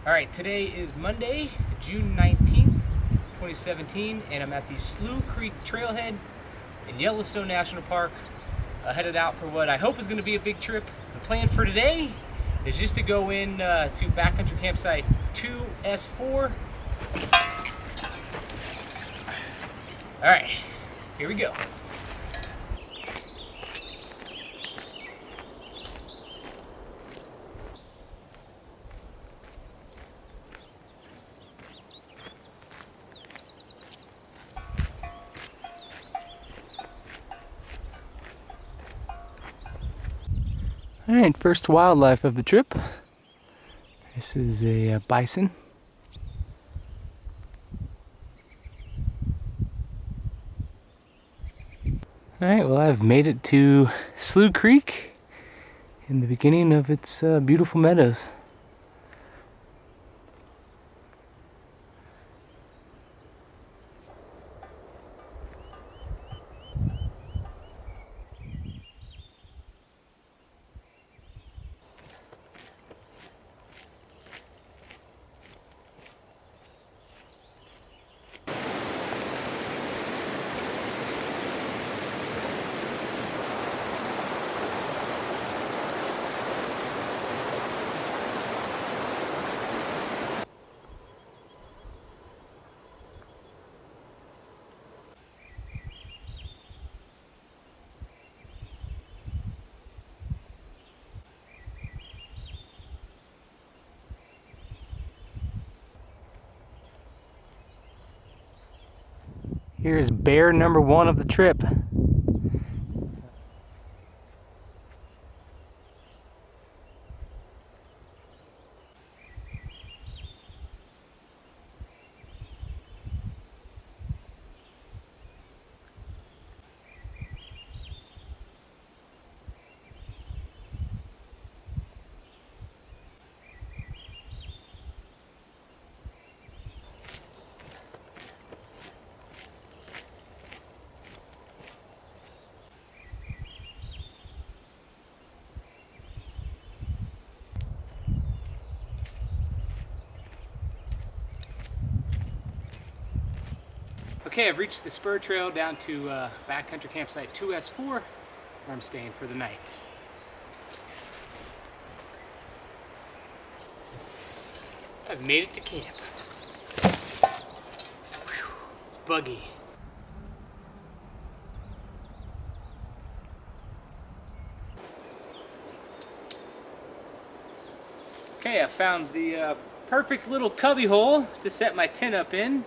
All right, today is Monday, June 19th, 2017, and I'm at the Slough Creek Trailhead in Yellowstone National Park, headed out for what I hope is going to be a big trip. The plan for today is just to go in to backcountry campsite 2S4. All right, here we go. All right, first wildlife of the trip. This is a bison. All right, well, I've made it to Slough Creek in the beginning of its beautiful meadows. Here's bear number one of the trip. Okay, I've reached the spur trail down to backcountry campsite 2S4, where I'm staying for the night. I've made it to camp. Whew, it's buggy. Okay, I found the perfect little cubby hole to set my tent up in.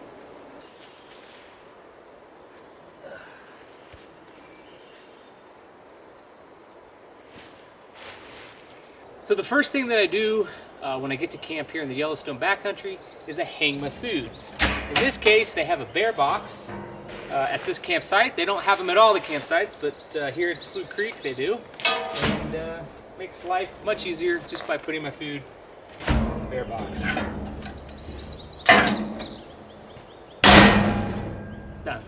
So the first thing that I do when I get to camp here in the Yellowstone backcountry is I hang my food. In this case, they have a bear box at this campsite. They don't have them at all the campsites, but here at Slough Creek they do. And makes life much easier just by putting my food in the bear box. Done.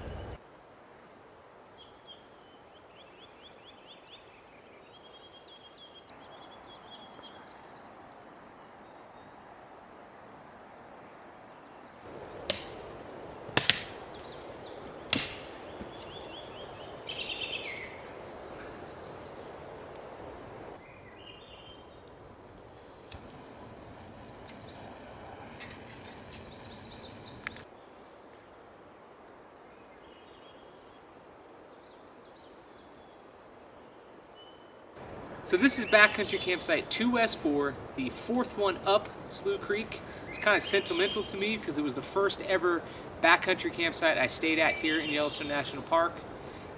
So this is backcountry campsite 2S4, the fourth one up Slough Creek. It's kind of sentimental to me because it was the first ever backcountry campsite I stayed at here in Yellowstone National Park.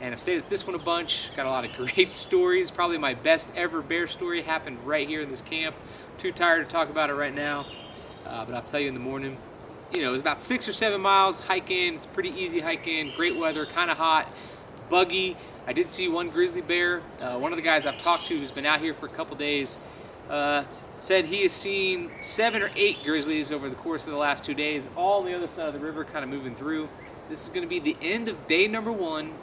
And I've stayed at this one a bunch, got a lot of great stories. Probably my best ever bear story happened right here in this camp. Too tired to talk about it right now, but I'll tell you in the morning. You know, it was about 6 or 7 miles hiking. It's pretty easy hiking, great weather, kind of hot, buggy. I did see one grizzly bear. One of the guys I've talked to who's been out here for a couple days said he has seen 7 or 8 grizzlies over the course of the last 2 days, all on the other side of the river, kind of moving through. This is going to be the end of day number 1,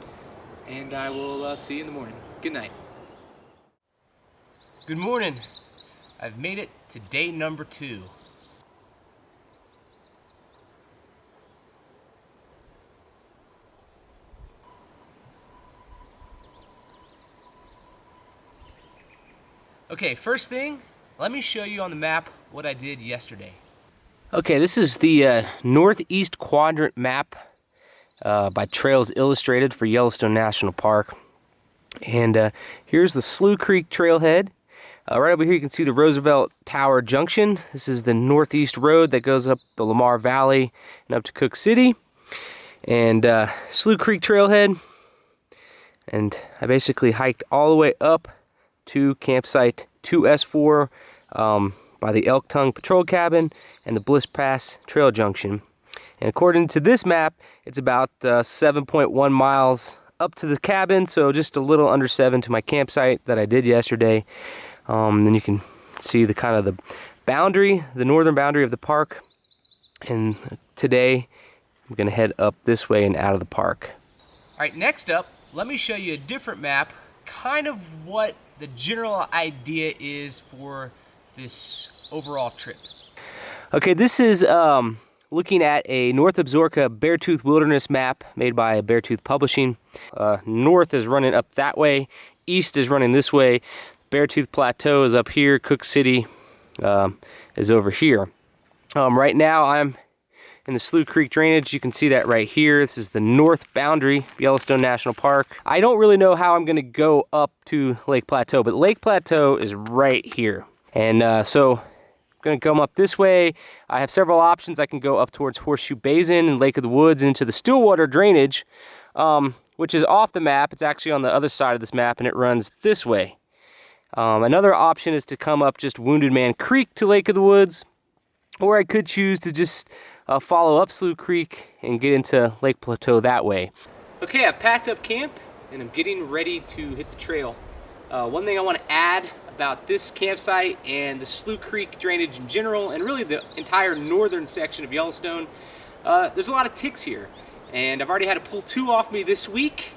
and I will see you in the morning. Good night. Good morning. I've made it to day number 2. Okay, first thing, let me show you on the map what I did yesterday. Okay, this is the northeast quadrant map by Trails Illustrated for Yellowstone National Park. And here's the Slough Creek trailhead. Right over here you can see the Roosevelt Tower Junction. This is the northeast road that goes up the Lamar Valley and up to Cook City. And Slough Creek trailhead. And I basically hiked all the way up to campsite 2S4 by the Elk Tongue Patrol Cabin and the Bliss Pass Trail Junction. And according to this map, it's about 7.1 miles up to the cabin, so just a little under 7 to my campsite that I did yesterday. Then you can see the kind of the boundary, the northern boundary of the park. And today, I'm going to head up this way and out of the park. All right, next up, let me show you a different map, kind of what the general idea is for this overall trip. Okay, this is looking at a North Absaroka Beartooth Wilderness map made by Beartooth Publishing. North is running up that way, east is running this way. Beartooth Plateau is up here, Cook City is over here. Right now I'm in the Slough Creek drainage. You can see that right here. This is the north boundary of Yellowstone National Park. I don't really know how I'm going to go up to Lake Plateau, but Lake Plateau is right here. And so I'm going to come up this way. I have several options. I can go up towards Horseshoe Basin and Lake of the Woods into the Stillwater drainage, which is off the map. It's actually on the other side of this map, and it runs this way. Another option is to come up just Wounded Man Creek to Lake of the Woods, or I could choose to just follow up Slough Creek and get into Lake Plateau that way. Okay, I've packed up camp and I'm getting ready to hit the trail. One thing I want to add about this campsite and the Slough Creek drainage in general, and really the entire northern section of Yellowstone, there's a lot of ticks here. And I've already had to pull 2 off me this week.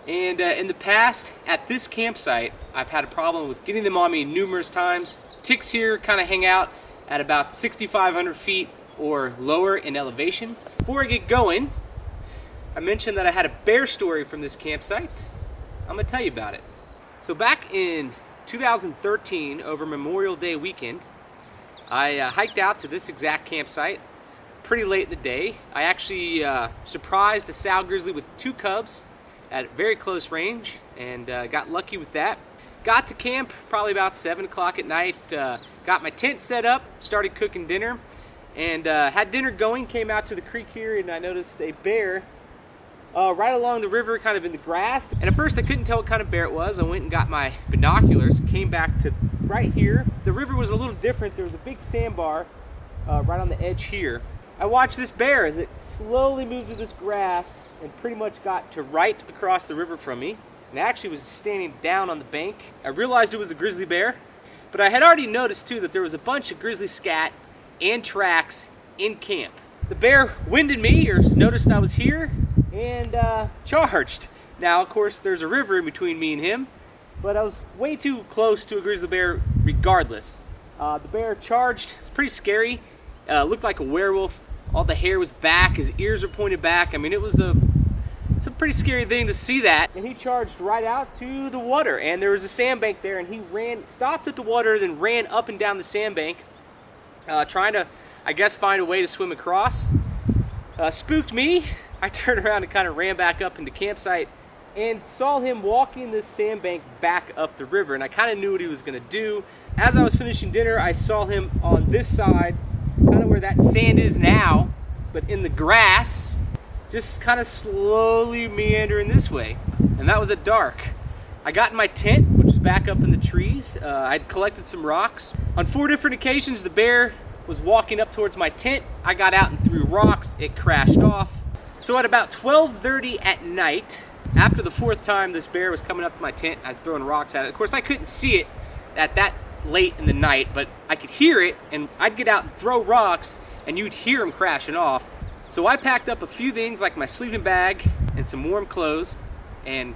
And in the past, at this campsite, I've had a problem with getting them on me numerous times. Ticks here kind of hang out at about 6,500 feet or lower in elevation. Before I get going, I mentioned that I had a bear story from this campsite. I'm going to tell you about it. So back in 2013, over Memorial Day weekend, I hiked out to this exact campsite pretty late in the day. I actually surprised a sow grizzly with 2 cubs at very close range, and got lucky with that. Got to camp probably about 7 o'clock at night, got my tent set up, started cooking dinner, and had dinner going, came out to the creek here, and I noticed a bear right along the river, kind of in the grass. And at first I couldn't tell what kind of bear it was. I went and got my binoculars, came back to right here. The river was a little different. There was a big sandbar right on the edge here. I watched this bear as it slowly moved through this grass and pretty much got to right across the river from me, and actually was standing down on the bank. I realized it was a grizzly bear, but I had already noticed too that there was a bunch of grizzly scat and tracks in camp. The bear winded me, or noticed I was here, and charged. Now, of course, there's a river in between me and him, but I was way too close to a grizzly bear regardless. The bear charged. It's pretty scary. Looked like a werewolf. All the hair was back, his ears were pointed back. I mean, it's a pretty scary thing to see that. And he charged right out to the water, and there was a sandbank there, and he stopped at the water, then ran up and down the sandbank, trying to, I guess, find a way to swim across. Spooked me. I turned around and kind of ran back up into campsite and saw him walking this sandbank back up the river, and I kind of knew what he was going to do. As I was finishing dinner, I saw him on this side, kind of where that sand is now, but in the grass, just kind of slowly meandering this way. And that was at dark. I got in my tent, which was back up in the trees. I'd collected some rocks. On 4 different occasions, the bear was walking up towards my tent. I got out and threw rocks. It crashed off. So at about 12:30 at night, after the 4th time this bear was coming up to my tent, I'd thrown rocks at it. Of course, I couldn't see it at that late in the night, but I could hear it, and I'd get out and throw rocks, and you'd hear him crashing off. So I packed up a few things like my sleeping bag and some warm clothes and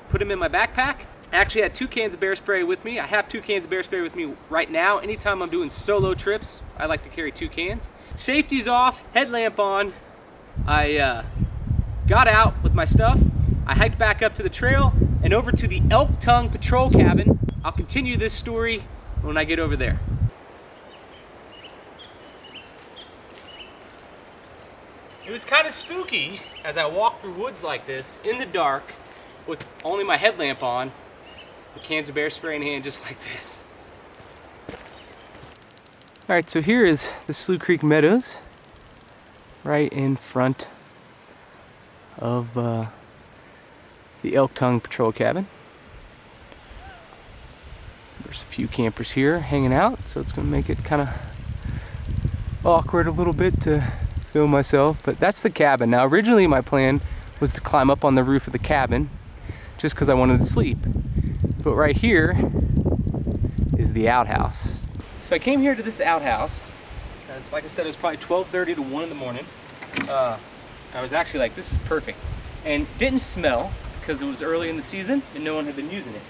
put them in my backpack. I actually had 2 cans of bear spray with me. I have 2 cans of bear spray with me right now. Anytime I'm doing solo trips, I like to carry 2 cans. Safety's off, headlamp on. I got out with my stuff. I hiked back up to the trail and over to the Elk Tongue Patrol Cabin. I'll continue this story when I get over there. It was kind of spooky as I walked through woods like this in the dark with only my headlamp on, the cans of bear spray in hand just like this. All right, so here is the Slough Creek Meadows right in front of the Elk Tongue Patrol Cabin. There's a few campers here hanging out, so it's gonna make it kind of awkward a little bit to film myself, but that's the cabin. Now originally my plan was to climb up on the roof of the cabin just because I wanted to sleep, but right here is the outhouse. So I came here to this outhouse because, like I said, it was probably 12:30 to 1 in the morning. I was actually like, this is perfect, and didn't smell because it was early in the season and no one had been using it.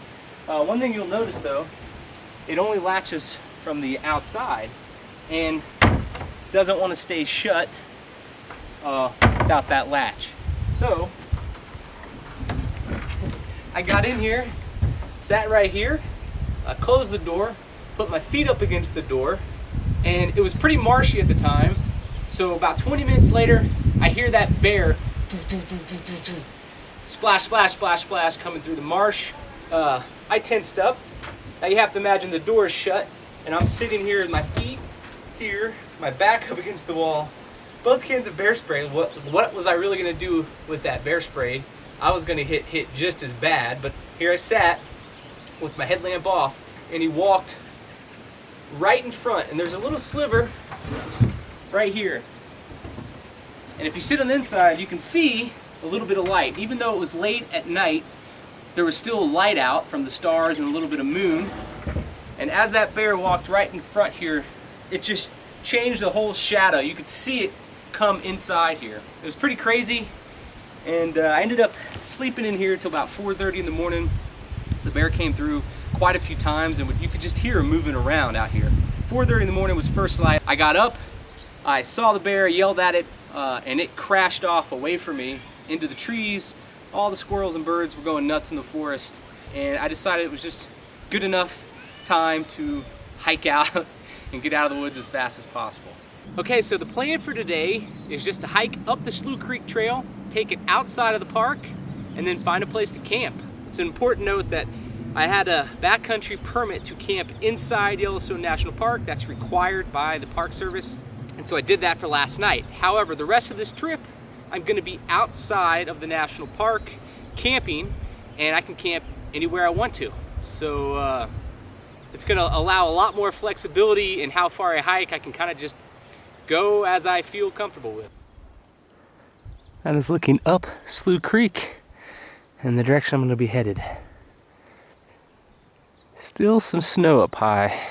One thing you'll notice though, it only latches from the outside and doesn't want to stay shut without that latch. So I got in here, sat right here, closed the door, put my feet up against the door, and it was pretty marshy at the time. So about 20 minutes later, I hear that bear splash, splash, splash, splash coming through the marsh. I tensed up. Now you have to imagine the door is shut, and I'm sitting here with my feet here, my back up against the wall, both cans of bear spray. What was I really gonna do with that bear spray? I was gonna hit just as bad, but here I sat with my headlamp off, and he walked right in front, and there's a little sliver right here. And if you sit on the inside, you can see a little bit of light. Even though it was late at night, there was still light out from the stars and a little bit of moon. And as that bear walked right in front here, it just changed the whole shadow. You could see it come inside here. It was pretty crazy, and I ended up sleeping in here till about 4:30 in the morning. The bear came through quite a few times, and you could just hear him moving around out here. 4:30 in the morning was first light. I got up, I saw the bear, yelled at it, and it crashed off away from me into the trees. All the squirrels and birds were going nuts in the forest, and I decided it was just good enough time to hike out and get out of the woods as fast as possible. Okay, so the plan for today is just to hike up the Slough Creek Trail, take it outside of the park, and then find a place to camp. It's an important note that I had a backcountry permit to camp inside Yellowstone National Park. That's required by the Park Service, and so I did that for last night. However, the rest of this trip, I'm gonna be outside of the national park camping, and I can camp anywhere I want to. So it's gonna allow a lot more flexibility in how far I hike. I can kind of just go as I feel comfortable with. That is looking up Slough Creek in the direction I'm gonna be headed. Still some snow up high.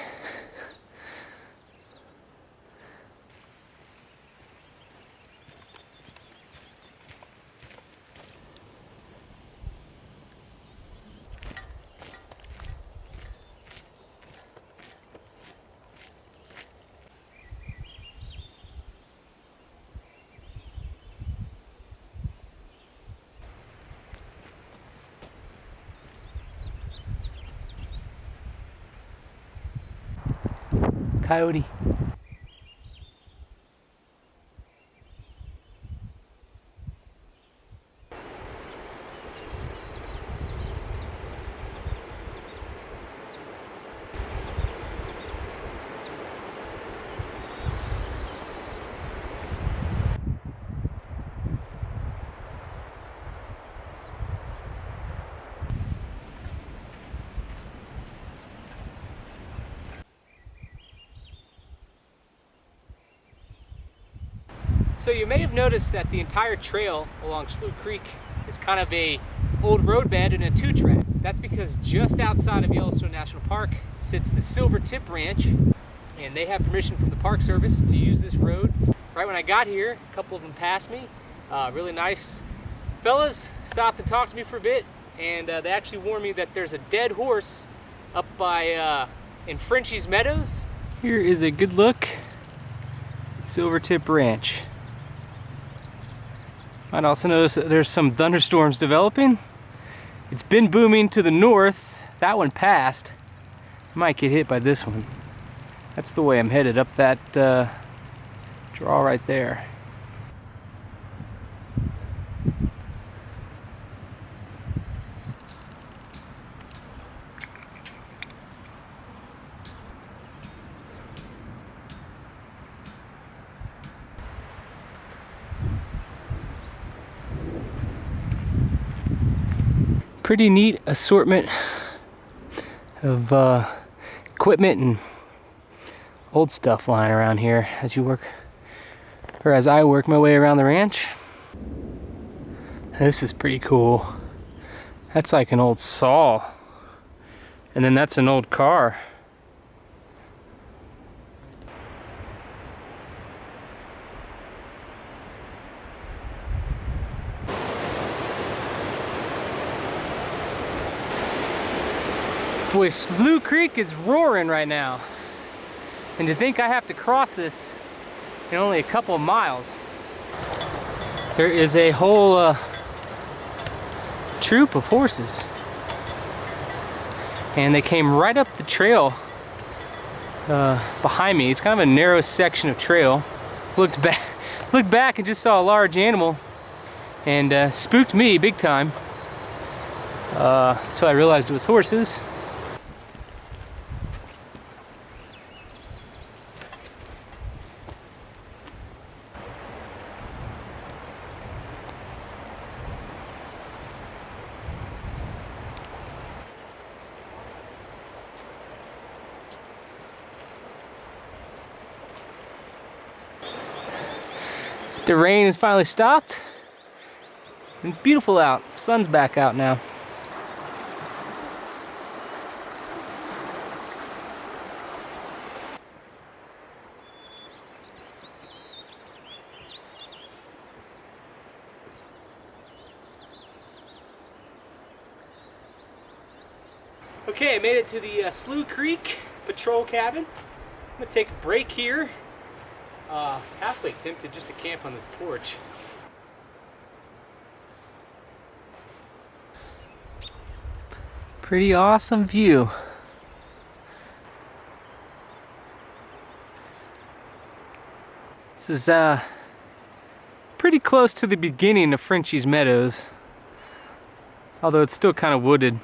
Coyote. So you may have noticed that the entire trail along Slough Creek is kind of a old roadbed and a two-track. That's because just outside of Yellowstone National Park sits the Silver Tip Ranch, and they have permission from the Park Service to use this road. Right when I got here, a couple of them passed me. Really nice fellas stopped to talk to me for a bit, and they actually warned me that there's a dead horse up by in Frenchie's Meadows. Here is a good look at Silver Tip Ranch. I'd also notice that there's some thunderstorms developing. It's been booming to the north. That one passed. Might get hit by this one. That's the way I'm headed, up that draw right there. Pretty neat assortment of equipment and old stuff lying around here as I work my way around the ranch. This is pretty cool. That's like an old saw, and then that's an old car. Boy, Slough Creek is roaring right now. And to think I have to cross this in only a couple of miles. There is a whole troop of horses. And they came right up the trail behind me. It's kind of a narrow section of trail. Looked back and just saw a large animal and spooked me big time until I realized it was horses. The rain has finally stopped, and it's beautiful out. Sun's back out now. Okay, I made it to the Slough Creek patrol cabin. I'm gonna take a break here. Halfway tempted just to camp on this porch. Pretty awesome view. This is pretty close to the beginning of Frenchie's Meadows, although it's still kind of wooded.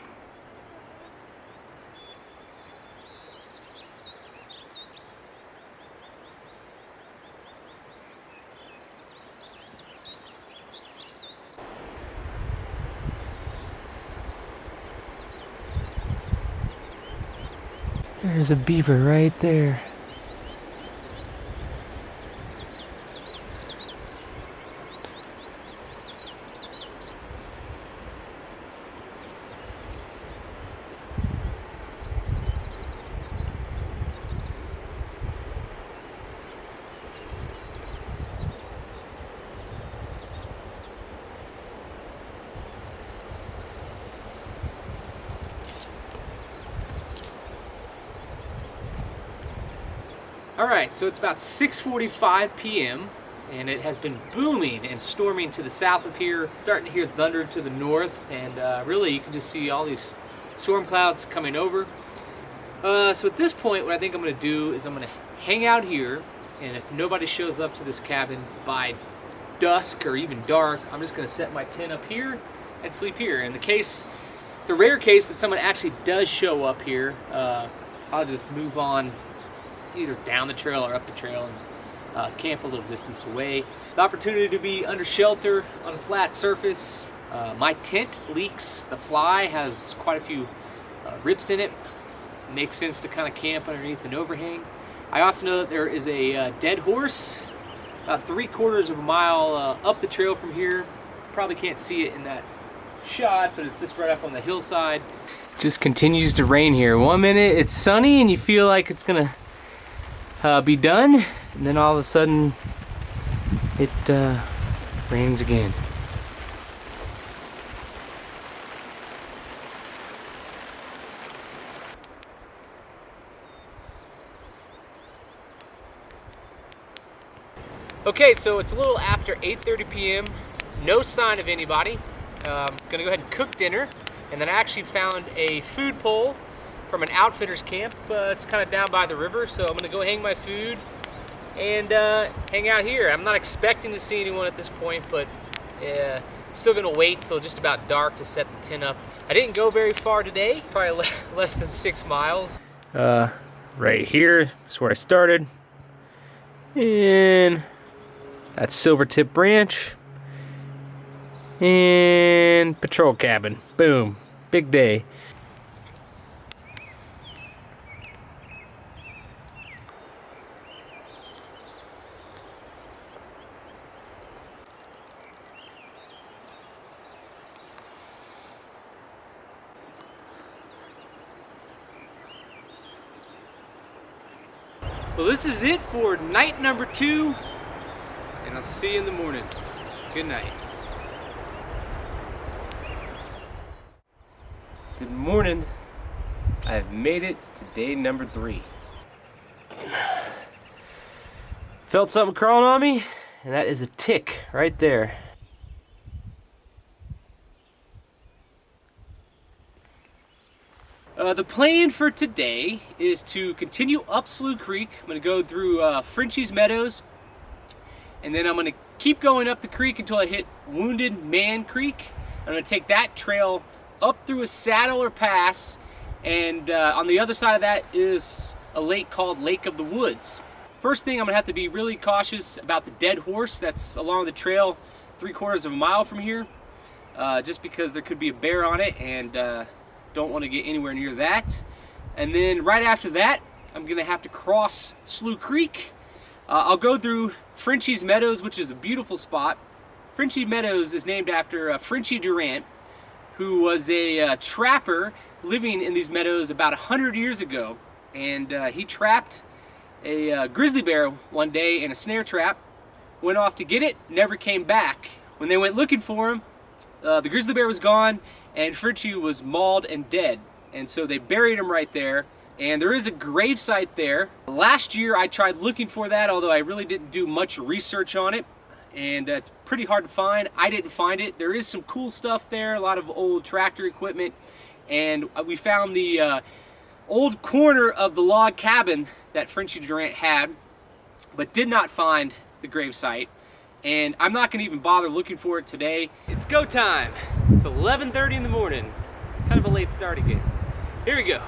There's a beaver right there. Alright, so it's about 6:45 p.m. and it has been booming and storming to the south of here. Starting to hear thunder to the north, and really you can just see all these storm clouds coming over. So at this point, what I think I'm going to do is I'm going to hang out here, and if nobody shows up to this cabin by dusk or even dark, I'm just going to set my tent up here and sleep here. In the rare case that someone actually does show up here, I'll just move on either down the trail or up the trail and camp a little distance away. The opportunity to be under shelter on a flat surface. My tent leaks. The fly has quite a few rips in it. Makes sense to kind of camp underneath an overhang. I also know that there is a dead horse about 3/4 of a mile up the trail from here. Probably can't see it in that shot, but it's just right up on the hillside. Just continues to rain here. One minute it's sunny and you feel like it's gonna be done, and then all of a sudden it rains again. Okay, so it's a little after 8:30 p.m. No sign of anybody. Gonna go ahead and cook dinner, and then I actually found a food pole from an outfitter's camp. It's kind of down by the river, so I'm gonna go hang my food and hang out here. I'm not expecting to see anyone at this point, but I'm still gonna wait till just about dark to set the tent up. I didn't go very far today, probably less than 6 miles. Right here is where I started. And that's Silvertip Branch. And patrol cabin. Boom. Big day. Well, this is it for night number 2, and I'll see you in the morning. Good night. Good morning. I've made it to day number 3. Felt something crawling on me, and that is a tick right there. The plan for today is to continue up Slough Creek. I'm going to go through Frenchie's Meadows, and then I'm going to keep going up the creek until I hit Wounded Man Creek. I'm going to take that trail up through a saddle or pass, and on the other side of that is a lake called Lake of the Woods. First thing, I'm going to have to be really cautious about the dead horse that's along the trail 3/4 of a mile from here, just because there could be a bear on it, and don't want to get anywhere near that. And then right after that, I'm gonna have to cross Slough Creek. I'll go through Frenchie's Meadows, which is a beautiful spot. Frenchie Meadows is named after Frenchie Durant, who was a trapper living in these meadows about 100 years ago. And he trapped a grizzly bear one day in a snare trap, went off to get it, never came back. When they went looking for him, the grizzly bear was gone, and Frenchie was mauled and dead. And so they buried him right there. And there is a grave site there. Last year I tried looking for that, although I really didn't do much research on it. And it's pretty hard to find. I didn't find it. There is some cool stuff there, a lot of old tractor equipment. And we found the old corner of the log cabin that Frenchie Durant had, but did not find the grave site. And I'm not gonna even bother looking for it today. It's go time. It's 11:30 in the morning. Kind of a late start again. Here we go.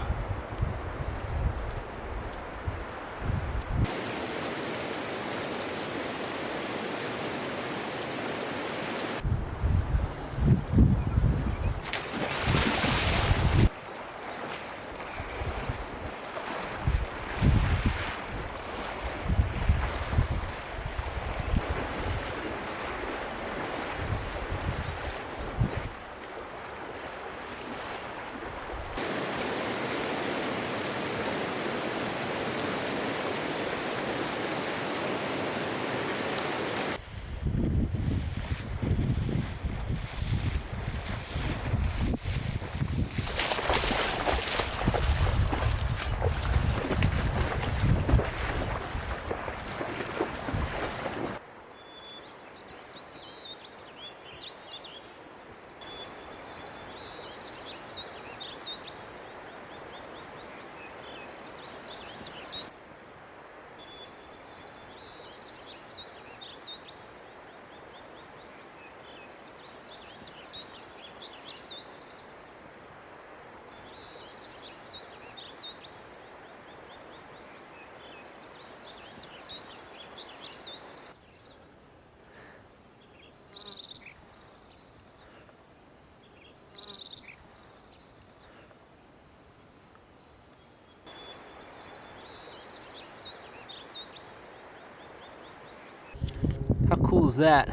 How cool is that?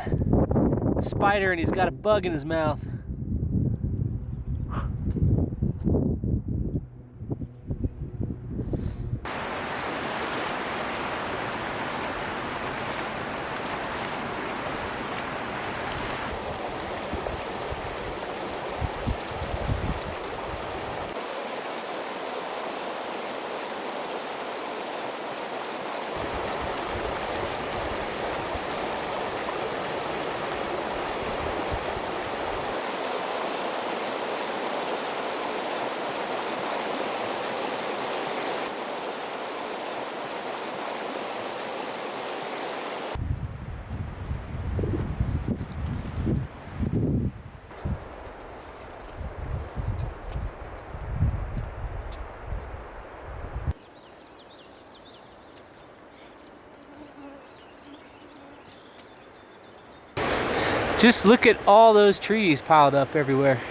A spider, and he's got a bug in his mouth. Just look at all those trees piled up everywhere.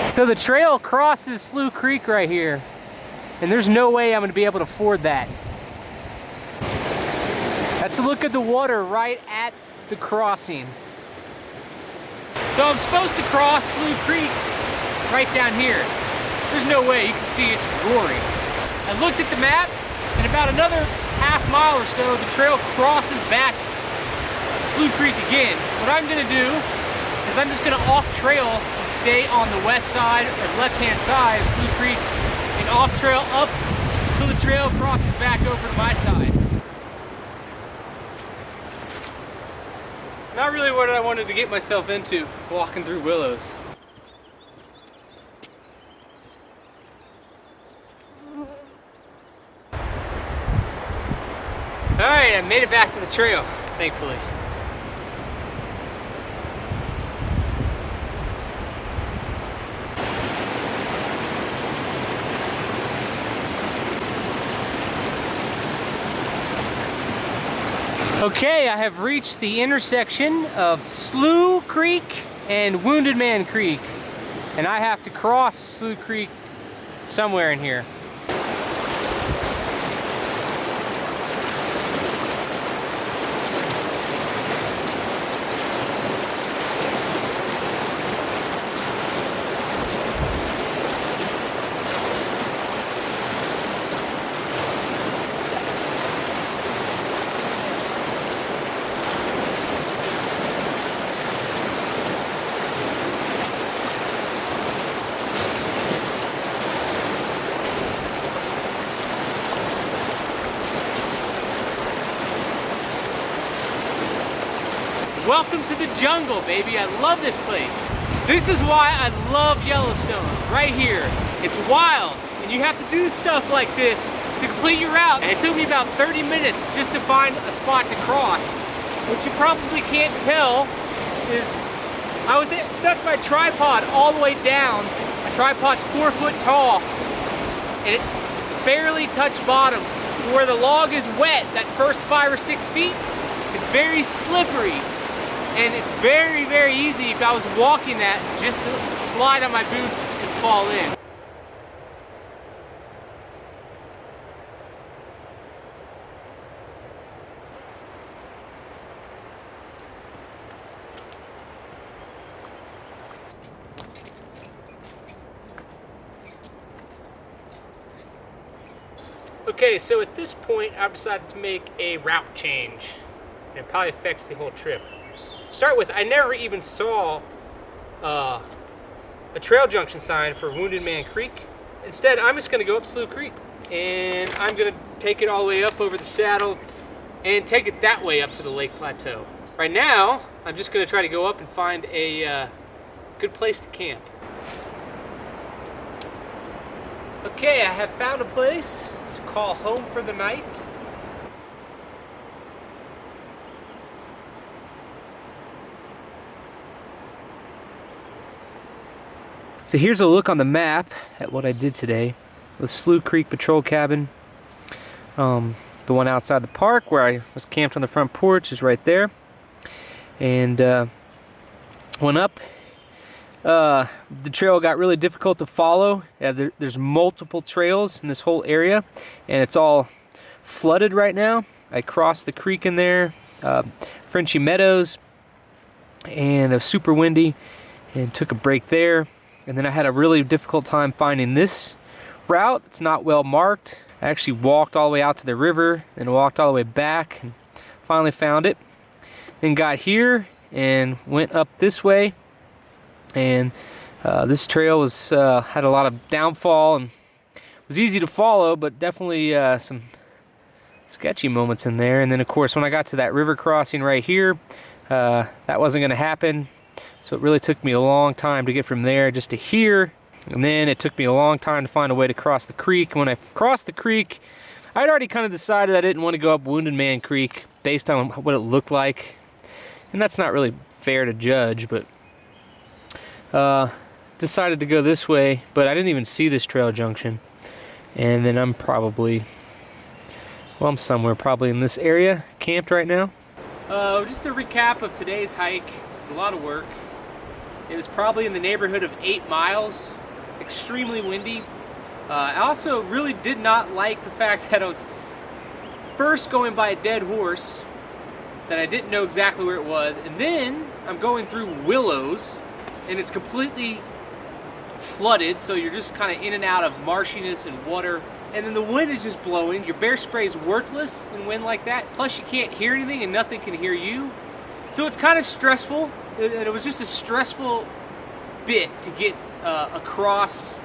So the trail crosses Slough Creek right here, and there's no way I'm going to be able to ford that. That's a look at the water right at the crossing. So I'm supposed to cross Slough Creek right down here. There's no way, you can see it's roaring. I looked at the map, and about another half mile or so, the trail crosses back Slough Creek again. What I'm going to do is I'm just going to off trail and stay on the west side or left hand side of Slough Creek and off trail up until the trail crosses back over to my side. Not really what I wanted to get myself into walking through willows. Alright, I made it back to the trail, thankfully. Okay, I have reached the intersection of Slough Creek and Wounded Man Creek, and I have to cross Slough Creek somewhere in here. Welcome to the jungle, baby. I love this place. This is why I love Yellowstone, right here. It's wild, and you have to do stuff like this to complete your route. And it took me about 30 minutes just to find a spot to cross. What you probably can't tell is I was stuck my tripod all the way down. My tripod's 4 foot tall, and it barely touched bottom. Where the log is wet, that first 5 or 6 feet, it's very slippery. And it's very, very easy if I was walking that just to slide on my boots and fall in. Okay, so at this point I've decided to make a route change. And it probably affects the whole trip. Start with, I never even saw a trail junction sign for Wounded Man Creek. Instead, I'm just going to go up Slough Creek, and I'm going to take it all the way up over the saddle and take it that way up to the Lake Plateau. Right now, I'm just going to try to go up and find a good place to camp. Okay, I have found a place to call home for the night. So here's a look on the map at what I did today. The Slough Creek Patrol Cabin. The one outside the park where I was camped on the front porch is right there. And went up. The trail got really difficult to follow. There's multiple trails in this whole area, and it's all flooded right now. I crossed the creek in there, Frenchy Meadows, and it was super windy, and took a break there. And then I had a really difficult time finding this route. It's not well marked. I actually walked all the way out to the river and walked all the way back and finally found it. Then got here and went up this way. And this trail was had a lot of downfall and was easy to follow, but definitely some sketchy moments in there. And then of course when I got to that river crossing right here, that wasn't going to happen. So it really took me a long time to get from there just to here. And then it took me a long time to find a way to cross the creek. When I crossed the creek, I'd already kind of decided I didn't want to go up Wounded Man Creek based on what it looked like. And that's not really fair to judge, but decided to go this way, but I didn't even see this trail junction. And then I'm probably, well, I'm somewhere probably in this area, camped right now. Just a recap of today's hike. It was a lot of work. It was probably in the neighborhood of 8 miles, extremely windy. I also really did not like the fact that I was first going by a dead horse that I didn't know exactly where it was, and then I'm going through willows and it's completely flooded, so you're just kind of in and out of marshiness and water, and then the wind is just blowing. Your bear spray is worthless in wind like that, plus you can't hear anything and nothing can hear you, so it's kind of stressful, and it was just a stressful bit to get across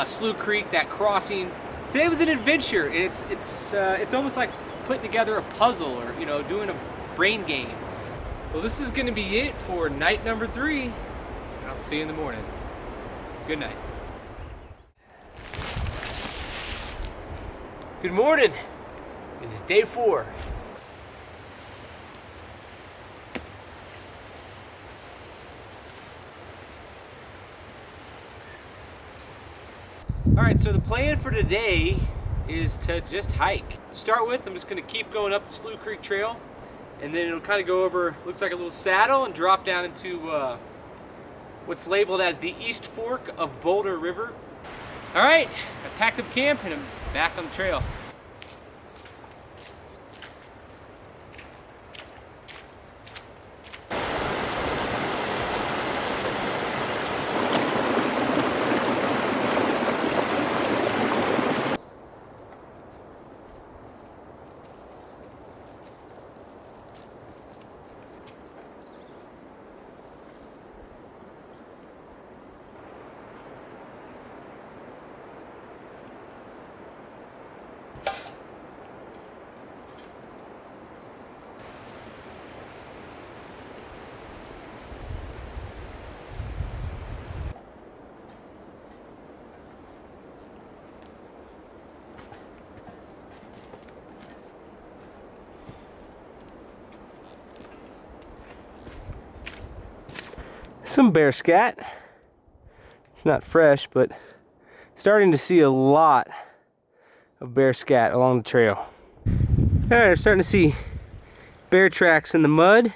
Slough Creek, that crossing. Today was an adventure, and it's almost like putting together a puzzle, or doing a brain game. Well, this is going to be it for night number 3, and I'll see you in the morning. Good night. Good morning. It is day 4. Alright, so the plan for today is to just hike. To start with, I'm just going to keep going up the Slough Creek Trail, and then it'll kind of go over, looks like a little saddle, and drop down into what's labeled as the East Fork of Boulder River. Alright, I packed up camp and I'm back on the trail. Some bear scat. It's not fresh, but starting to see a lot of bear scat along the trail. Alright, I'm starting to see bear tracks in the mud.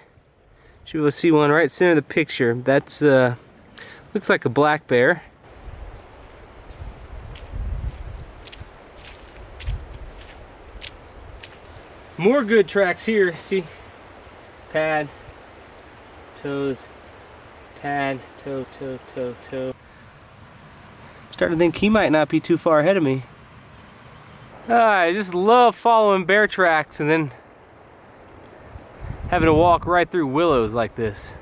Should be able to see one right center of the picture. That's looks like a black bear. More good tracks here. See, pad, toes, pad, toe, toe, toe, toe. I'm starting to think he might not be too far ahead of me. I just love following bear tracks and then having to walk right through willows like this.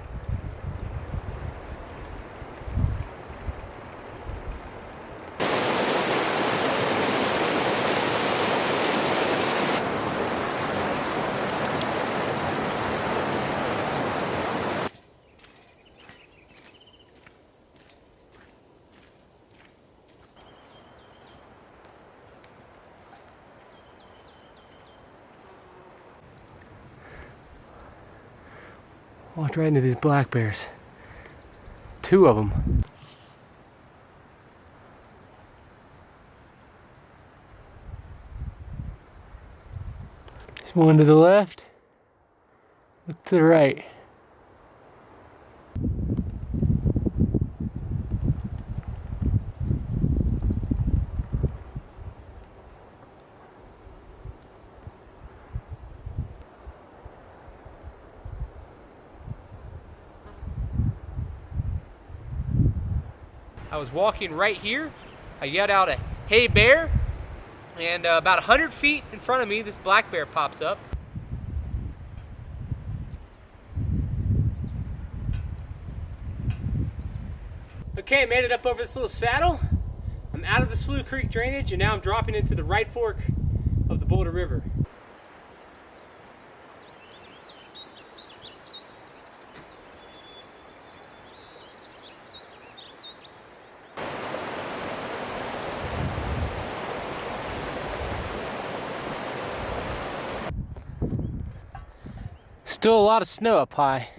Walked right into these black bears. 2 of them. There's one to the left. Look to the right. I was walking right here. I yelled out a "Hey bear," and about 100 feet in front of me, this black bear pops up. Okay, made it up over this little saddle. I'm out of the Slough Creek drainage, and now I'm dropping into the right fork of the Boulder River. Still a lot of snow up high.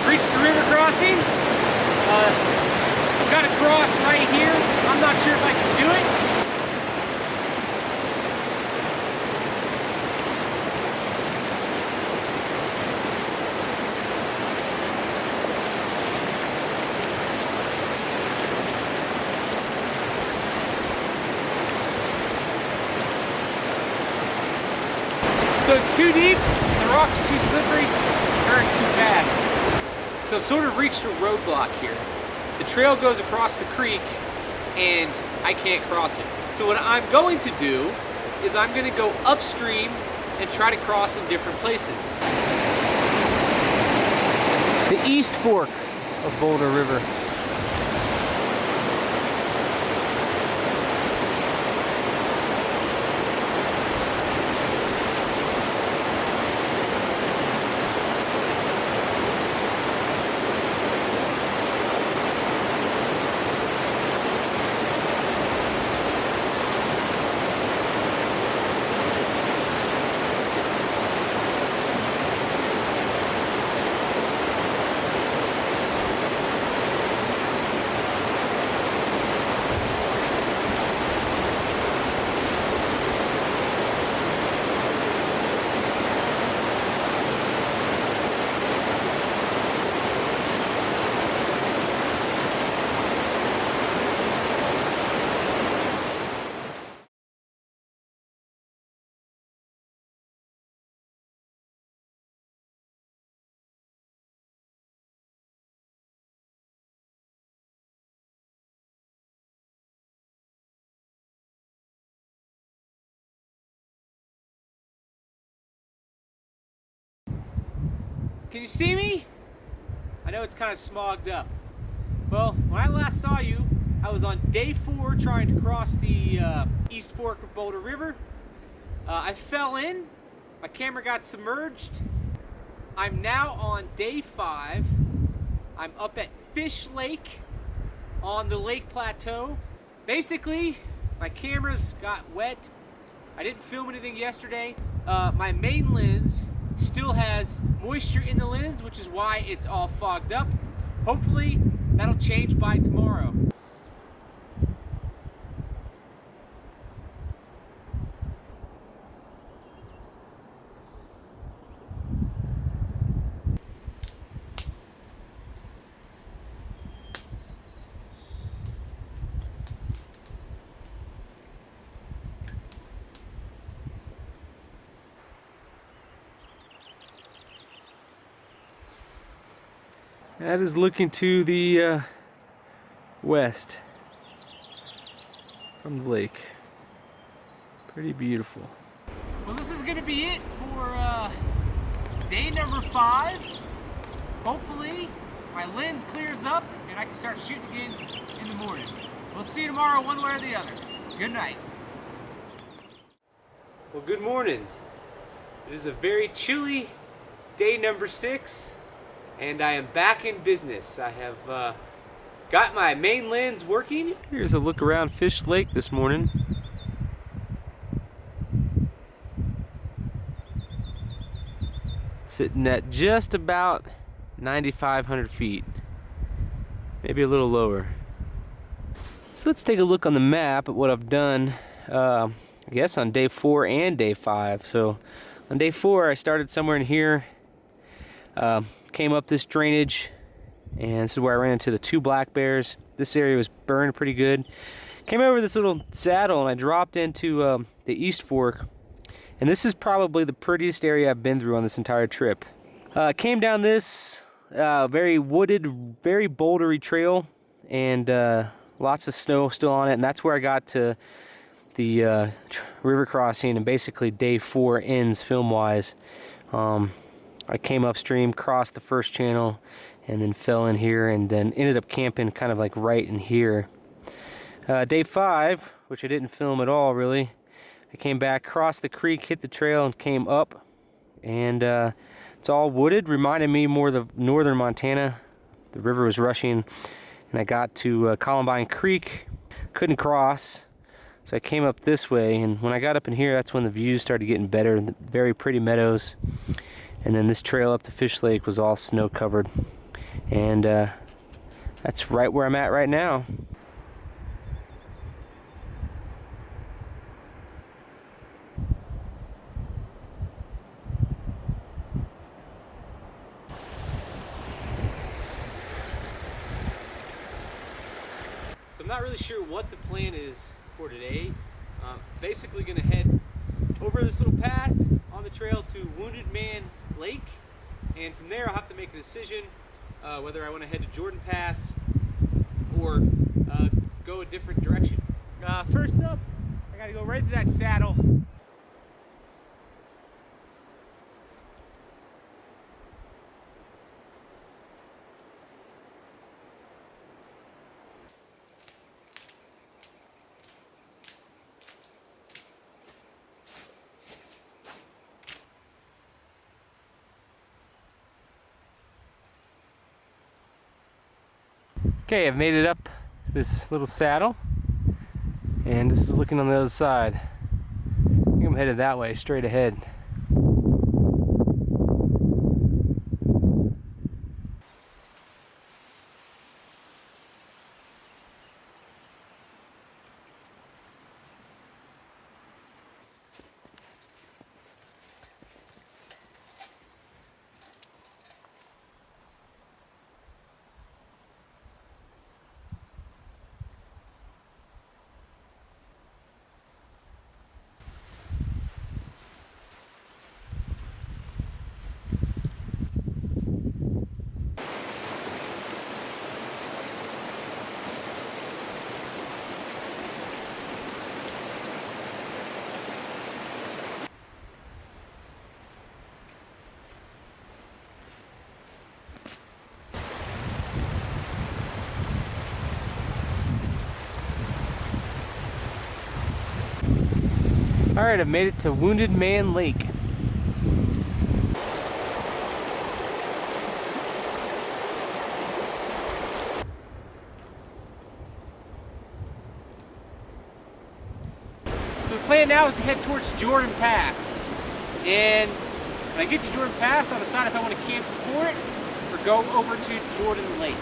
Reached the river crossing. I've got to cross right here. I'm not sure if I can do it. So it's too deep, the rocks are too slippery, the current's too fast. So I've sort of reached a roadblock here. The trail goes across the creek and I can't cross it. So what I'm going to do is I'm going to go upstream and try to cross in different places. The East Fork of Boulder River. Can you see me? I know it's kind of smogged up. Well, when I last saw you, I was on day 4 trying to cross the East Fork of Boulder River. I fell in, my camera got submerged. I'm now on day 5. I'm up at Fish Lake on the Lake Plateau. Basically, my cameras got wet. I didn't film anything yesterday. My main lens still has moisture in the lens, which is why it's all fogged up. Hopefully that'll change by tomorrow. That is looking to the west from the lake. Pretty beautiful. Well, this is going to be it for day number 5. Hopefully my lens clears up and I can start shooting again in the morning. We'll see you tomorrow one way or the other. Good night. Well, good morning. It is a very chilly day number 6. And I am back in business. I have got my main lens working. Here's a look around Fish Lake this morning. Sitting at just about 9,500 feet. Maybe a little lower. So let's take a look on the map at what I've done, I guess on day 4 and day 5. So on day 4, I started somewhere in here, came up this drainage, and this is where I ran into the 2 black bears. This area was burned pretty good. Came over this little saddle and I dropped into the East Fork, and this is probably the prettiest area I've been through on this entire trip. Came down this very wooded, very bouldery trail, and lots of snow still on it, and that's where I got to the river crossing, and basically day 4 ends film-wise. I came upstream, crossed the first channel, and then fell in here, and then ended up camping kind of like right in here. Day 5, which I didn't film at all really, I came back, crossed the creek, hit the trail, and came up, and it's all wooded, reminded me more of the northern Montana. The river was rushing, and I got to Columbine Creek, couldn't cross, so I came up this way, and when I got up in here, that's when the views started getting better, and the very pretty meadows, and then this trail up to Fish Lake was all snow covered, and that's right where I'm at right now. So I'm not really sure what the plan is for today. Basically gonna head over this little pass on the trail to Wounded Man Lake, and from there I'll have to make a decision whether I want to head to Jordan Pass or go a different direction. First up, I gotta go right through that saddle. Okay, I've made it up this little saddle, and this is looking on the other side. I think I'm headed that way, straight ahead. Alright, I've made it to Wounded Man Lake. So the plan now is to head towards Jordan Pass. And when I get to Jordan Pass, I'll decide if I want to camp before it or go over to Jordan Lake.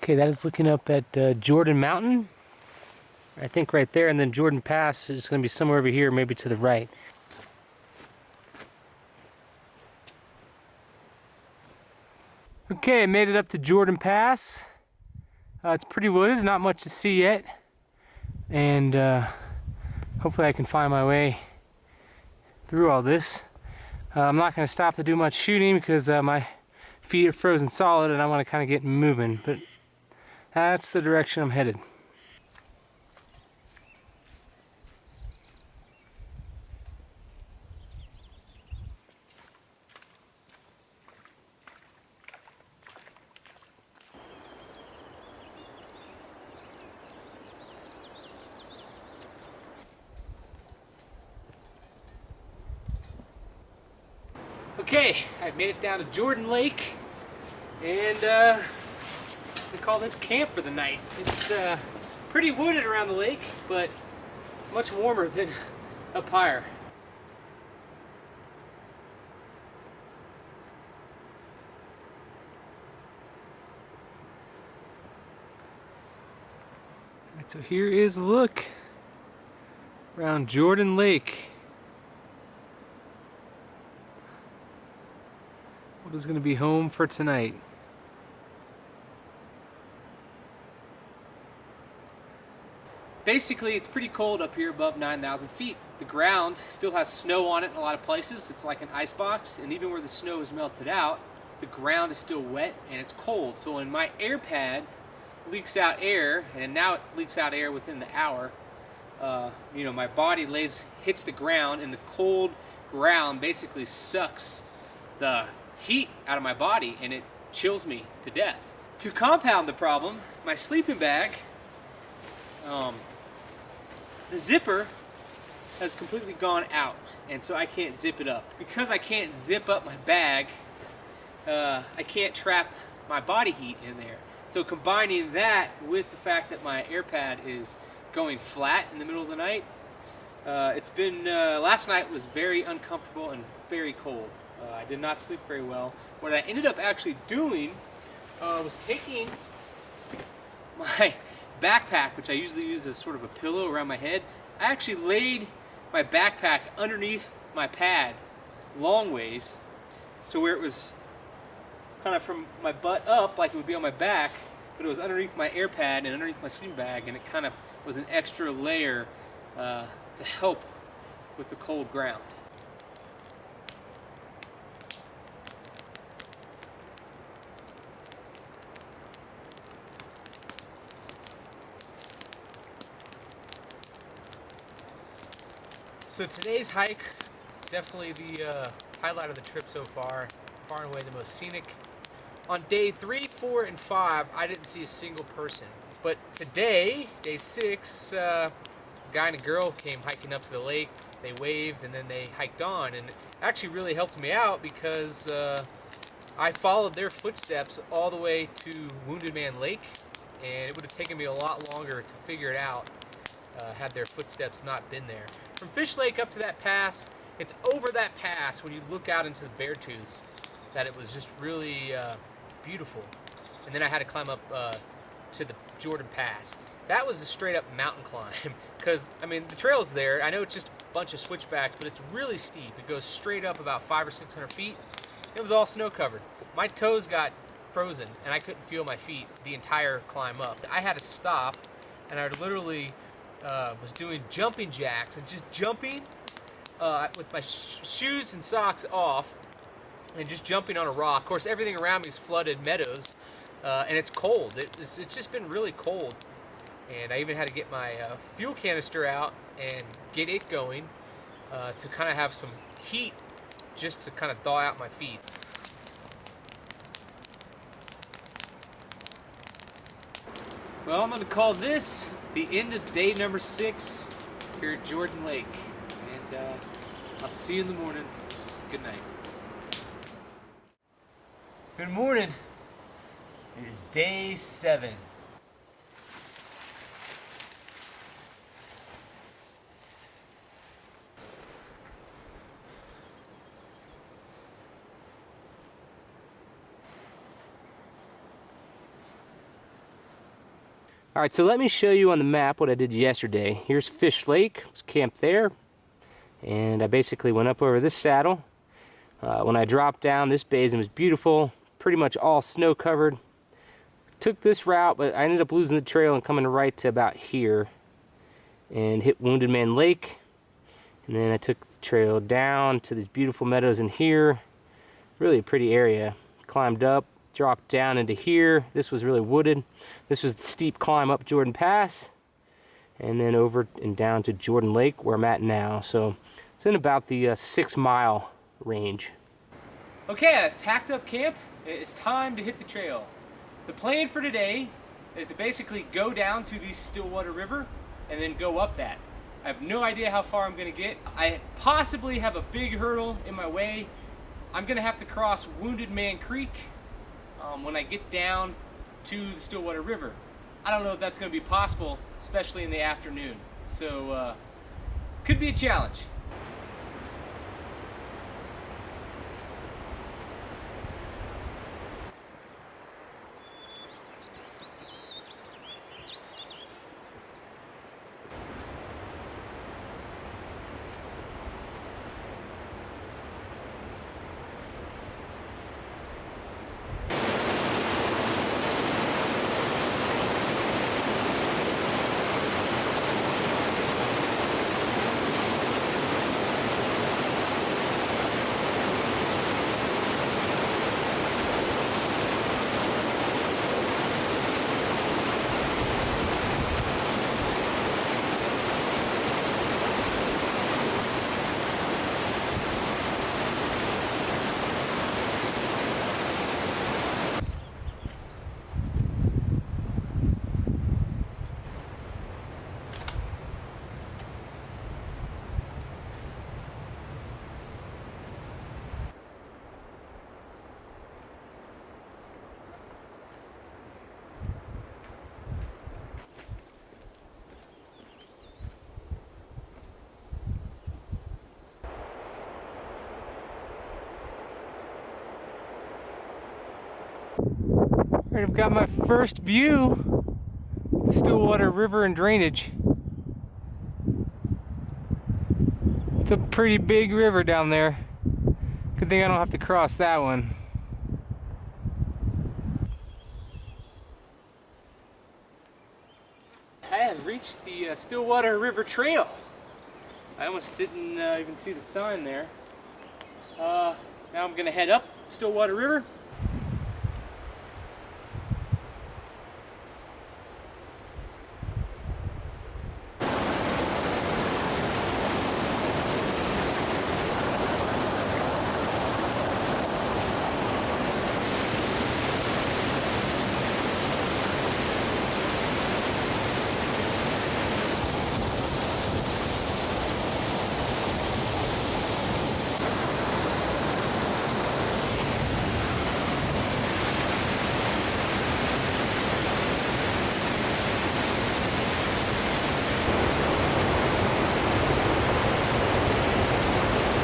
Okay, that is looking up at Jordan Mountain, I think right there, and then Jordan Pass is going to be somewhere over here, maybe to the right. Okay, I made it up to Jordan Pass. It's pretty wooded, not much to see yet, and hopefully I can find my way through all this. I'm not going to stop to do much shooting because my feet are frozen solid and I want to kind of get moving, but that's the direction I'm headed. Okay, I've made it down to Jordan Lake, and we call this camp for the night. It's pretty wooded around the lake, but it's much warmer than up higher. Alright, so here is a look around Jordan Lake. What is going to be home for tonight? Basically, it's pretty cold up here above 9,000 feet. The ground still has snow on it in a lot of places. It's like an icebox, and even where the snow is melted out, the ground is still wet and it's cold. So when my air pad leaks out air, and now it leaks out air within the hour, my body hits the ground, and the cold ground basically sucks the heat out of my body, and it chills me to death. To compound the problem, my sleeping bag, the zipper has completely gone out, and so I can't zip it up. Because I can't zip up my bag, I can't trap my body heat in there. So combining that with the fact that my air pad is going flat in the middle of the night, it's been, last night was very uncomfortable and very cold. I did not sleep very well. What I ended up actually doing was taking my backpack, which I usually use as sort of a pillow around my head. I actually laid my backpack underneath my pad long ways, so where it was kind of from my butt up like it would be on my back, but it was underneath my air pad and underneath my sleeping bag, and it kind of was an extra layer to help with the cold ground. So today's hike, definitely the highlight of the trip so far and away the most scenic. On day 3, 4, and 5, I didn't see a single person. But today, day 6, a guy and a girl came hiking up to the lake. They waved and then they hiked on, and it actually really helped me out because I followed their footsteps all the way to Wounded Man Lake, and it would have taken me a lot longer to figure it out had their footsteps not been there. From Fish Lake up to that pass, it's over that pass when you look out into the Beartooths that it was just really beautiful. And then I had to climb up to the Jordan Pass. That was a straight up mountain climb because, I mean, the trail's there. I know it's just a bunch of switchbacks, but it's really steep. It goes straight up about 500 or 600 feet. It was all snow covered. My toes got frozen and I couldn't feel my feet the entire climb up. I had to stop, and I literally was doing jumping jacks and just jumping with my shoes and socks off and just jumping on a rock. Of course, everything around me is flooded meadows, and it's cold. It's just been really cold. And I even had to get my fuel canister out and get it going to kind of have some heat just to kind of thaw out my feet. Well, I'm going to call this the end of day number 6 here at Jordan Lake. And I'll see you in the morning. Good night. Good morning. It is day 7. Alright, so let me show you on the map what I did yesterday. Here's Fish Lake, I was camped there, and I basically went up over this saddle. When I dropped down, this basin was beautiful, pretty much all snow covered. Took this route, but I ended up losing the trail and coming right to about here, and hit Wounded Man Lake. And then I took the trail down to these beautiful meadows in here. Really a pretty area. Climbed up, dropped down into here. This was really wooded. This was the steep climb up Jordan Pass, and then over and down to Jordan Lake where I'm at now. So it's in about the 6 mile range. Okay, I've packed up camp. It's time to hit the trail. The plan for today is to basically go down to the Stillwater River and then go up that. I have no idea how far I'm going to get. I possibly have a big hurdle in my way. I'm going to have to cross Wounded Man Creek when I get down to the Stillwater River. I don't know if that's going to be possible, especially in the afternoon. So, could be a challenge. Alright, I've got my first view of the Stillwater River and drainage. It's a pretty big river down there. Good thing I don't have to cross that one. I have reached the Stillwater River Trail. I almost didn't even see the sign there. Now I'm going to head up Stillwater River.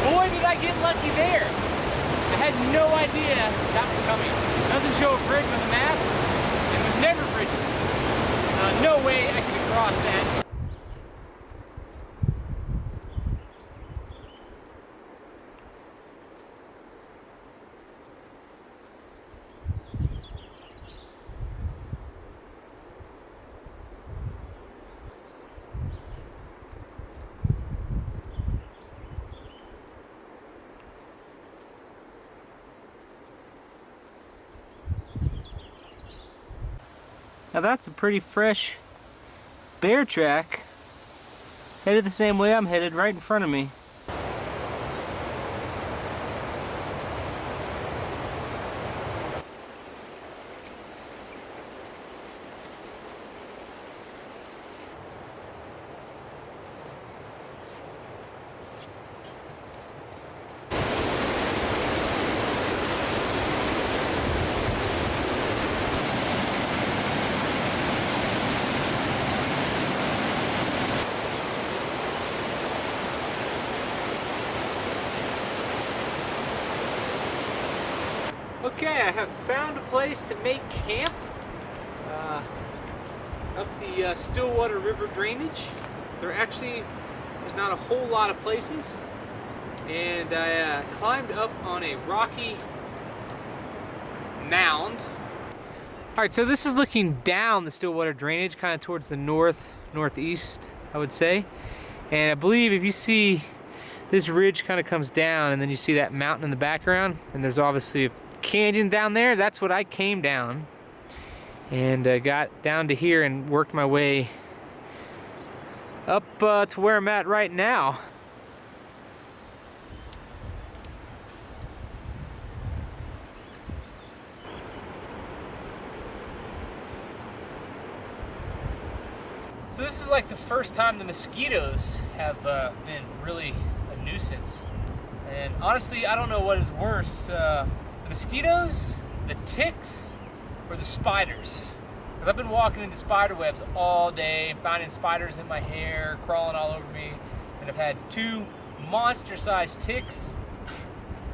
Boy, did I get lucky there. I had no idea that was coming. It doesn't show a bridge on the map, and there's never bridges. No way I could have crossed that. Now that's a pretty fresh bear track. Headed the same way I'm headed, right in front of me. Okay, I have found a place to make camp up the Stillwater River drainage. There's not a whole lot of places, and I climbed up on a rocky mound. Alright, so this is looking down the Stillwater drainage, kind of towards the northeast, I would say. And I believe if you see this ridge kind of comes down, and then you see that mountain in the background, and there's obviously a canyon down there. That's what I came down, and got down to here and worked my way up to where I'm at right now. So this is like the first time the mosquitoes have been really a nuisance. And honestly, I don't know what is worse, the mosquitoes, the ticks, or the spiders. Because I've been walking into spider webs all day, finding spiders in my hair, crawling all over me. And I've had 2 monster-sized ticks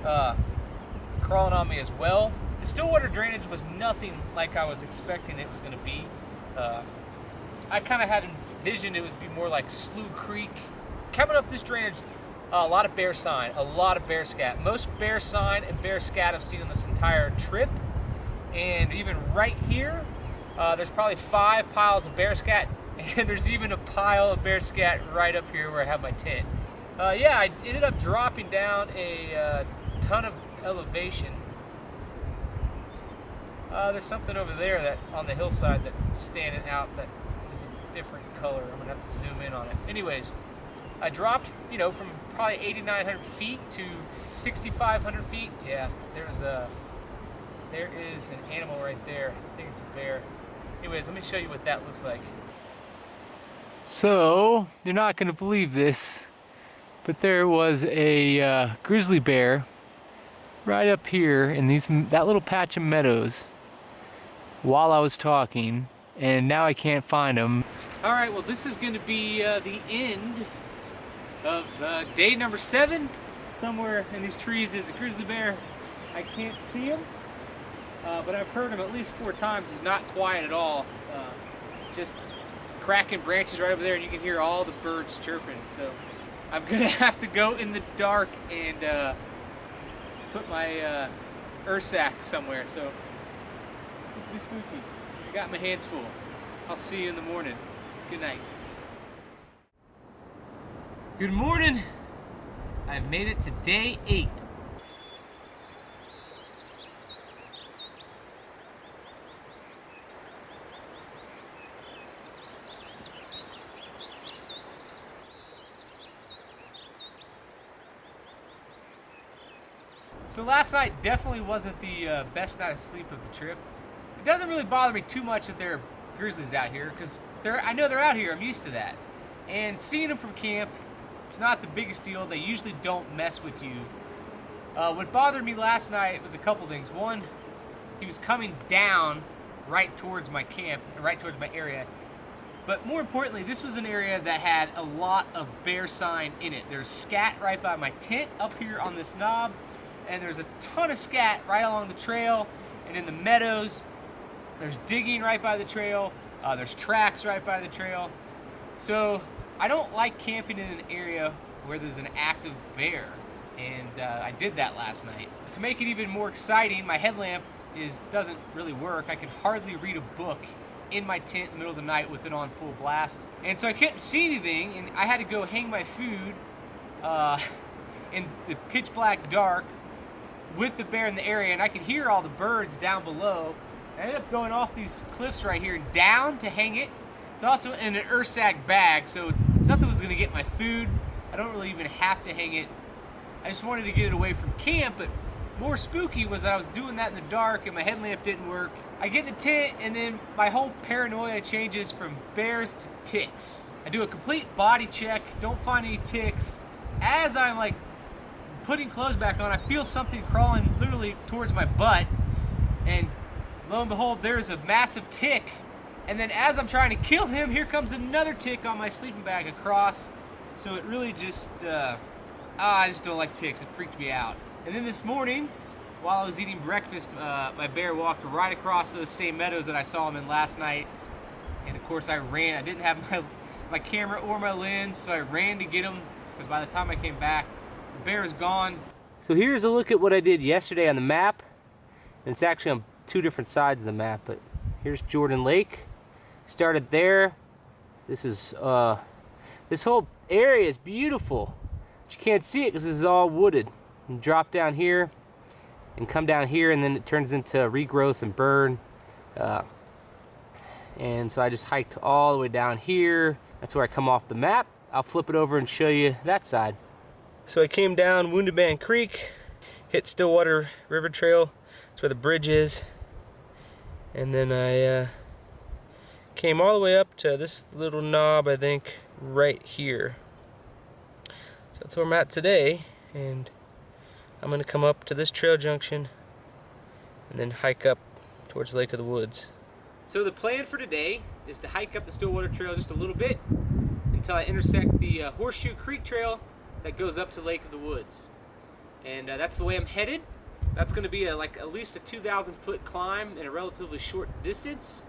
crawling on me as well. The stillwater drainage was nothing like I was expecting it was going to be. I kind of had envisioned it would be more like Slough Creek. Coming up this drainage, a lot of bear sign, a lot of bear scat. Most bear sign and bear scat I've seen on this entire trip. And even right here, there's probably 5 piles of bear scat, and there's even a pile of bear scat right up here where I have my tent. Yeah, I ended up dropping down a ton of elevation. There's something over there that on the hillside that's standing out that is a different color. I'm gonna have to zoom in on it. Anyways, I dropped, you know, from probably 8,900 feet to 6,500 feet. Yeah, there is an animal right there. I think it's a bear. Anyways, let me show you what that looks like. So, you're not going to believe this, but there was a grizzly bear right up here in that little patch of meadows while I was talking, and now I can't find him. All right, well, this is going to be the end of day number 7. Somewhere in these trees is a grizzly bear. I can't see him, but I've heard him at least 4 times. He's not quiet at all. Just cracking branches right over there, and you can hear all the birds chirping. So I'm going to have to go in the dark and put my Ursack somewhere. So this will be spooky. I got my hands full. I'll see you in the morning. Good night. Good morning. I've made it to day 8. So last night definitely wasn't the best night of sleep of the trip. It doesn't really bother me too much that there are grizzlies out here, because I know they're out here. I'm used to that. And seeing them from camp, it's not the biggest deal. They usually don't mess with you. What bothered me last night was a couple things. One, he was coming down right towards my camp, right towards my area. But more importantly, this was an area that had a lot of bear sign in it. There's scat right by my tent up here on this knob, and there's a ton of scat right along the trail and in the meadows. There's digging right by the trail. There's tracks right by the trail. So I don't like camping in an area where there's an active bear, and I did that last night. To make it even more exciting, my headlamp doesn't really work. I can hardly read a book in my tent in the middle of the night with it on full blast. And so I couldn't see anything, and I had to go hang my food in the pitch black dark with the bear in the area, and I could hear all the birds down below. I ended up going off these cliffs right here down to hang it. It's also in an Ursack bag, so nothing was going to get my food. I don't really even have to hang it. I just wanted to get it away from camp, but more spooky was that I was doing that in the dark and my headlamp didn't work. I get in the tent, and then my whole paranoia changes from bears to ticks. I do a complete body check, don't find any ticks. As I'm like putting clothes back on, I feel something crawling literally towards my butt, and lo and behold, there's a massive tick. And then as I'm trying to kill him, here comes another tick on my sleeping bag across. So it really just, I just don't like ticks. It freaked me out. And then this morning, while I was eating breakfast, my bear walked right across those same meadows that I saw him in last night. And of course I ran. I didn't have my camera or my lens, so I ran to get him. But by the time I came back, the bear is gone. So here's a look at what I did yesterday on the map. And it's actually on 2 different sides of the map, but here's Jordan Lake. Started there. This is this whole area is beautiful. But you can't see it because this is all wooded. You drop down here and come down here, and then it turns into regrowth and burn. And so I just hiked all the way down here. That's where I come off the map. I'll flip it over and show you that side. So I came down Wounded Man Creek, hit Stillwater River Trail. That's where the bridge is. And then I came all the way up to this little knob, I think, right here. So that's where I'm at today. And I'm gonna come up to this trail junction and then hike up towards Lake of the Woods. So the plan for today is to hike up the Stillwater Trail just a little bit until I intersect the Horseshoe Creek Trail that goes up to Lake of the Woods. And that's the way I'm headed. That's going to be like at least a 2,000-foot climb in a relatively short distance.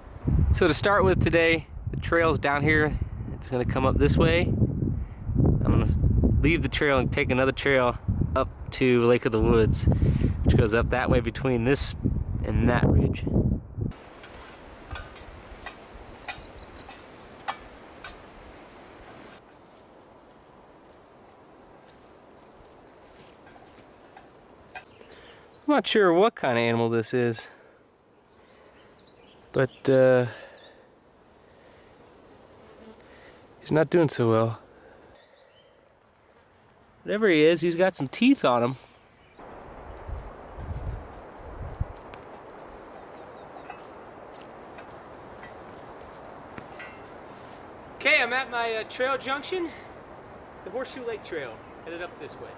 So to start with today, the trail's down here. It's going to come up this way. I'm going to leave the trail and take another trail up to Lake of the Woods, which goes up that way between this and that ridge. I'm not sure what kind of animal this is, but he's not doing so well. Whatever he is, he's got some teeth on him. Okay, I'm at my trail junction, the Horseshoe Lake Trail, headed up this way.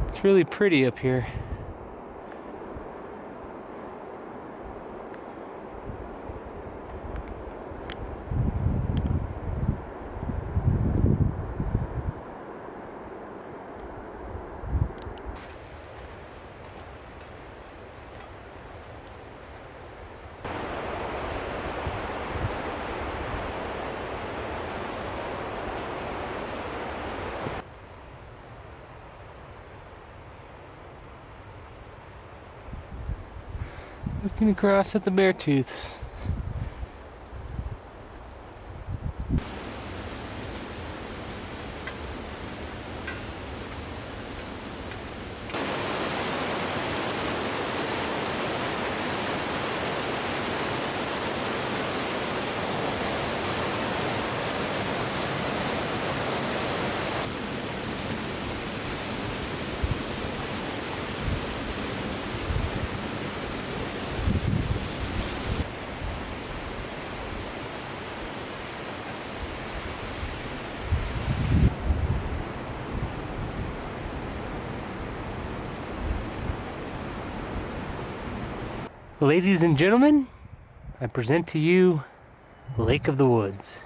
It's really pretty up here. Looking across at the Beartooths. Ladies and gentlemen, I present to you Lake of the Woods.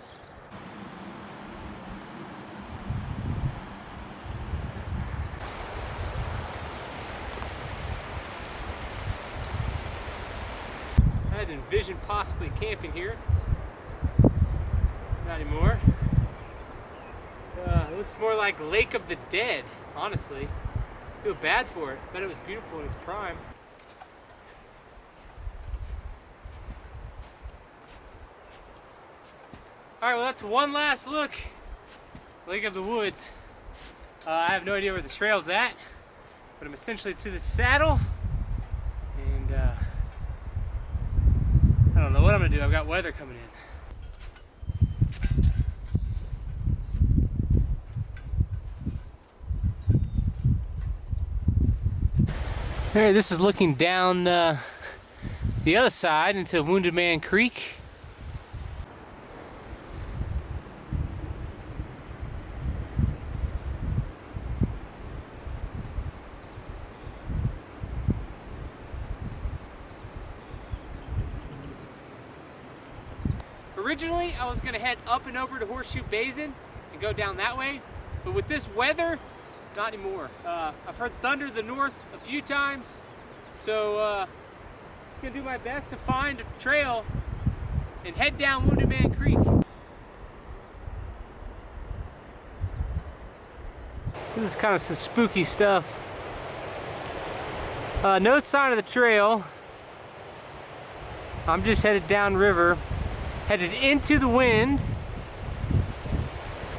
I had envisioned possibly camping here. Not anymore. It looks more like Lake of the Dead, honestly. I feel bad for it, but it was beautiful in its prime. Alright, well that's one last look. Lake of the Woods. I have no idea where the trail's at, but I'm essentially to the saddle. And I don't know what I'm gonna do. I've got weather coming in. Alright, this is looking down the other side into Wounded Man Creek. Originally, I was gonna head up and over to Horseshoe Basin and go down that way, but with this weather, not anymore. I've heard thunder to the north a few times, so just gonna do my best to find a trail and head down Wounded Man Creek. This is kind of some spooky stuff. No sign of the trail. I'm just headed downriver, headed into the wind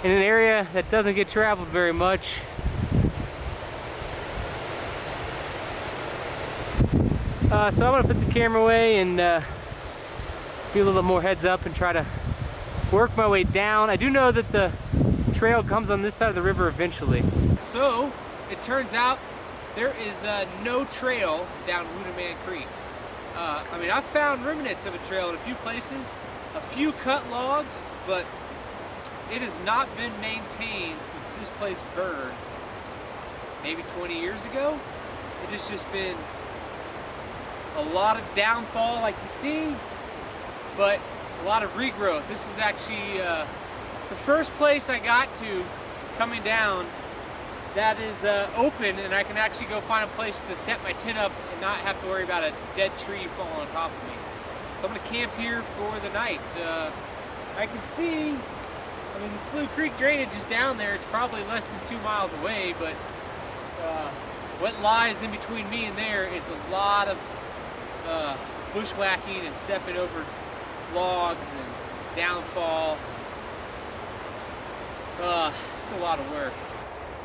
in an area that doesn't get traveled very much. So I'm gonna put the camera away and be a little more heads up and try to work my way down. I do know that the trail comes on this side of the river eventually. So it turns out there is no trail down Woodaman Creek. I mean, I've found remnants of a trail in a few places, a few cut logs, but it has not been maintained since this place burned maybe 20 years ago. It has just been a lot of downfall like you see, but a lot of regrowth. This is actually the first place I got to coming down that is open, and I can actually go find a place to set my tent up and not have to worry about a dead tree falling on top of me. So I'm gonna camp here for the night. I can see, I mean, the Slough Creek drainage is down there. It's probably less than 2 miles away, but what lies in between me and there is a lot of bushwhacking and stepping over logs and downfall. It's a lot of work.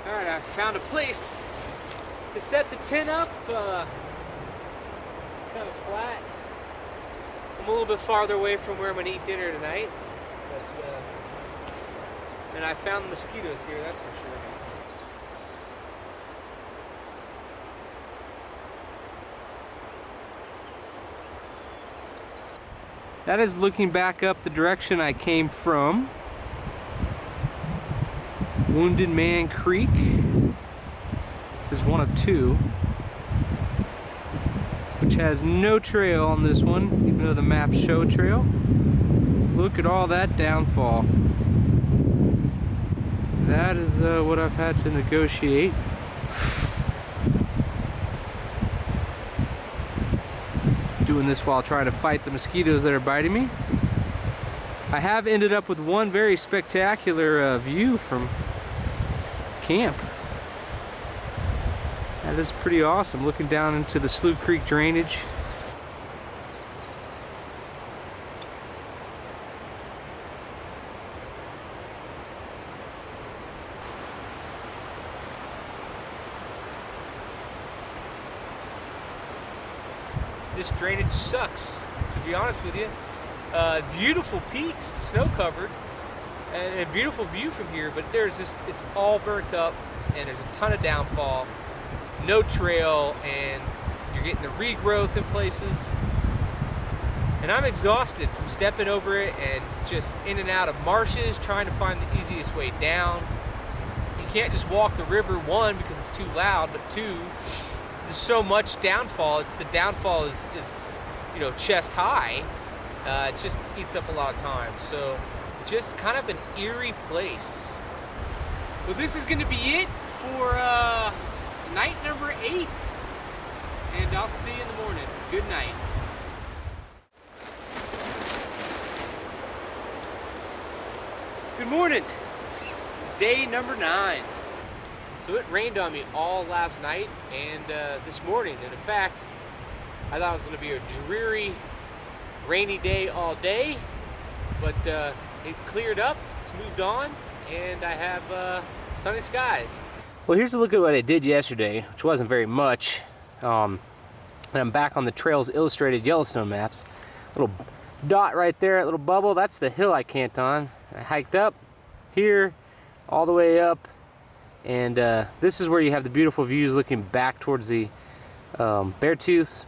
All right, I found a place to set the tent up. It's kind of flat. I'm a little bit farther away from where I'm gonna eat dinner tonight. But, and I found the mosquitoes here, that's for sure. That is looking back up the direction I came from. Wounded Man Creek. There's one of two, which has no trail on this one, even though the maps show a trail. Look at all that downfall. That is what I've had to negotiate. Doing this while trying to fight the mosquitoes that are biting me. I have ended up with one very spectacular view from camp. That is pretty awesome, looking down into the Slough Creek drainage. This drainage sucks, to be honest with you. Beautiful peaks, snow covered, and a beautiful view from here, but there's just, it's all burnt up and there's a ton of downfall, no trail, and you're getting the regrowth in places. And I'm exhausted from stepping over it and just in and out of marshes, trying to find the easiest way down. You can't just walk the river, one, because it's too loud, but two, there's so much downfall. The downfall is you know, chest high. It just eats up a lot of time. So just kind of an eerie place. Well, this is gonna be it for night number 8. And I'll see you in the morning. Good night. Good morning. It's day number 9. So it rained on me all last night and this morning. And in fact, I thought it was going to be a dreary, rainy day all day, but it cleared up, it's moved on, and I have sunny skies. Well, here's a look at what I did yesterday, which wasn't very much. And I'm back on the Trails Illustrated Yellowstone maps. Little dot right there, that little bubble, that's the hill I camped on. I hiked up here, all the way up, and this is where you have the beautiful views looking back towards the Beartooths.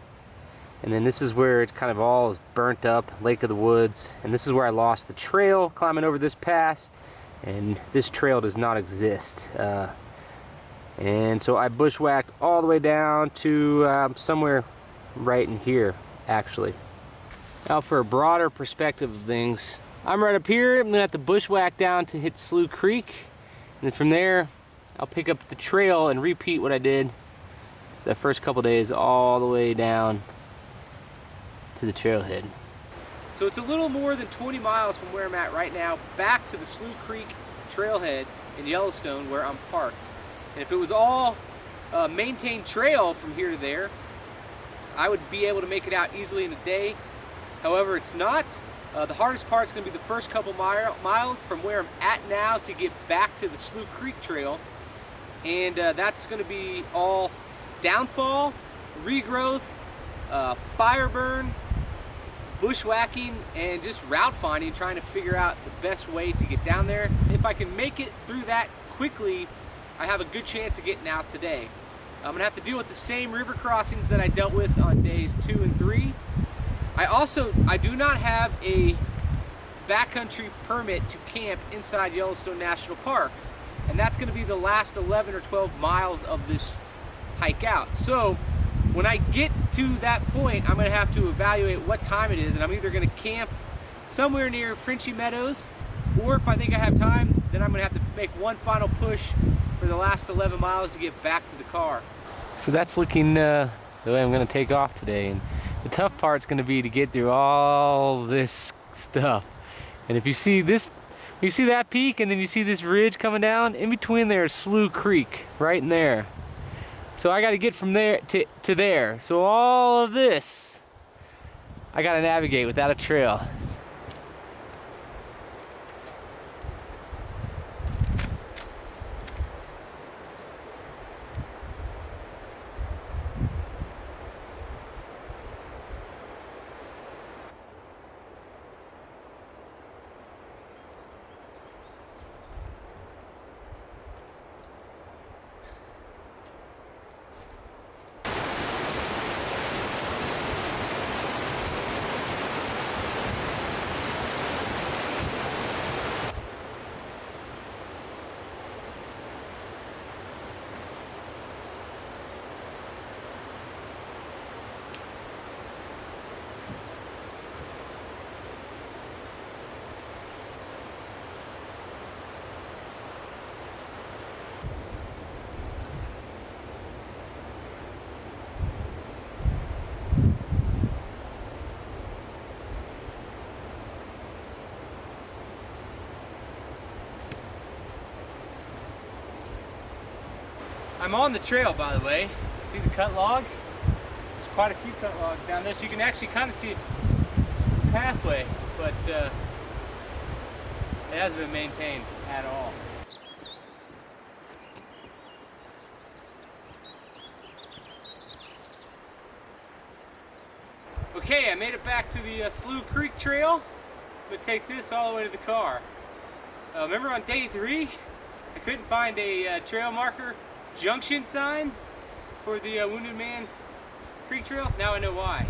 And then this is where it kind of all is burnt up, Lake of the Woods. And this is where I lost the trail climbing over this pass. And this trail does not exist. And so I bushwhacked all the way down to somewhere right in here, actually. Now for a broader perspective of things, I'm right up here. I'm gonna have to bushwhack down to hit Slough Creek. And then from there, I'll pick up the trail and repeat what I did the first couple days all the way down to the trailhead. So it's a little more than 20 miles from where I'm at right now back to the Slough Creek trailhead in Yellowstone where I'm parked. And if it was all maintained trail from here to there, I would be able to make it out easily in a day. However, it's not. The hardest part is going to be the first couple miles from where I'm at now to get back to the Slough Creek Trail. And that's going to be all downfall, regrowth, fire burn, bushwhacking, and just route finding, trying to figure out the best way to get down there. If I can make it through that quickly, I have a good chance of getting out today. I'm gonna have to deal with the same river crossings that I dealt with on days 2 and 3. I do not have a backcountry permit to camp inside Yellowstone National Park, and that's gonna be the last 11 or 12 miles of this hike out. So when I get to that point, I'm gonna have to evaluate what time it is, and I'm either gonna camp somewhere near Frenchy Meadows, or if I think I have time, then I'm gonna have to make one final push for the last 11 miles to get back to the car. So that's looking the way I'm gonna take off today, and the tough part's gonna be to get through all this stuff. And if you see this, you see that peak, and then you see this ridge coming down, in between there is Slough Creek, right in there. So I gotta get from there to there. So all of this, I gotta navigate without a trail. I'm on the trail, by the way. See the cut log? There's quite a few cut logs down there, so you can actually kind of see the pathway, but it hasn't been maintained at all. Okay, I made it back to the Slough Creek Trail. I'm gonna take this all the way to the car. Remember on day 3, I couldn't find a trail marker junction sign for the Wounded Man Creek Trail? Now I know why.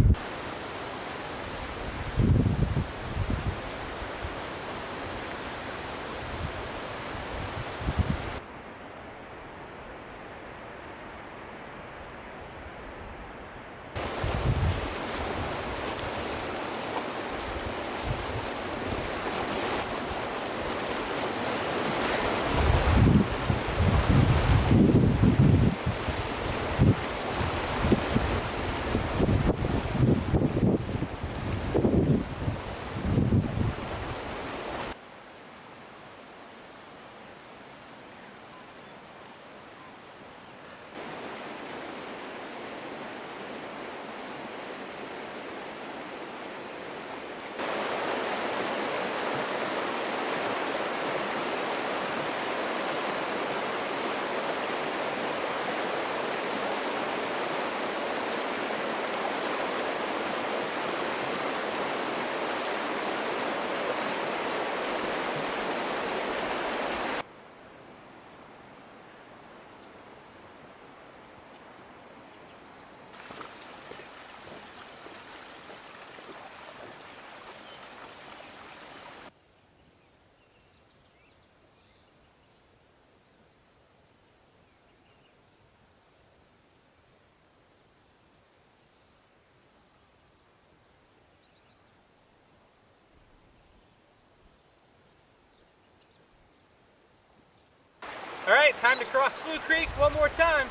All right, time to cross Slough Creek one more time.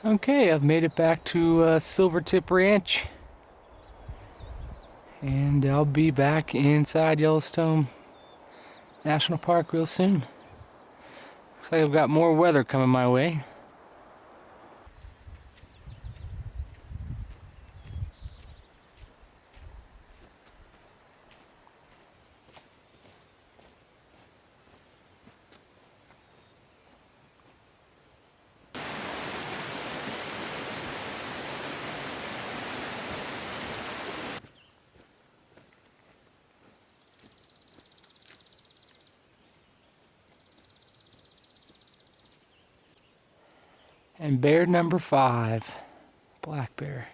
Okay, I've made it back to Silvertip Ranch, and I'll be back inside Yellowstone National Park real soon. Looks like I've got more weather coming my way. And bear number 5, black bear.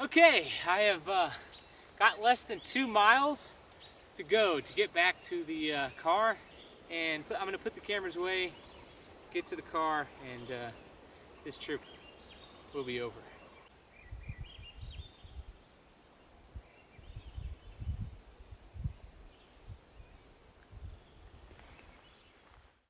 Okay, I have got less than 2 miles to go to get back to the car, and I'm going to put the cameras away, get to the car, and this trip will be over.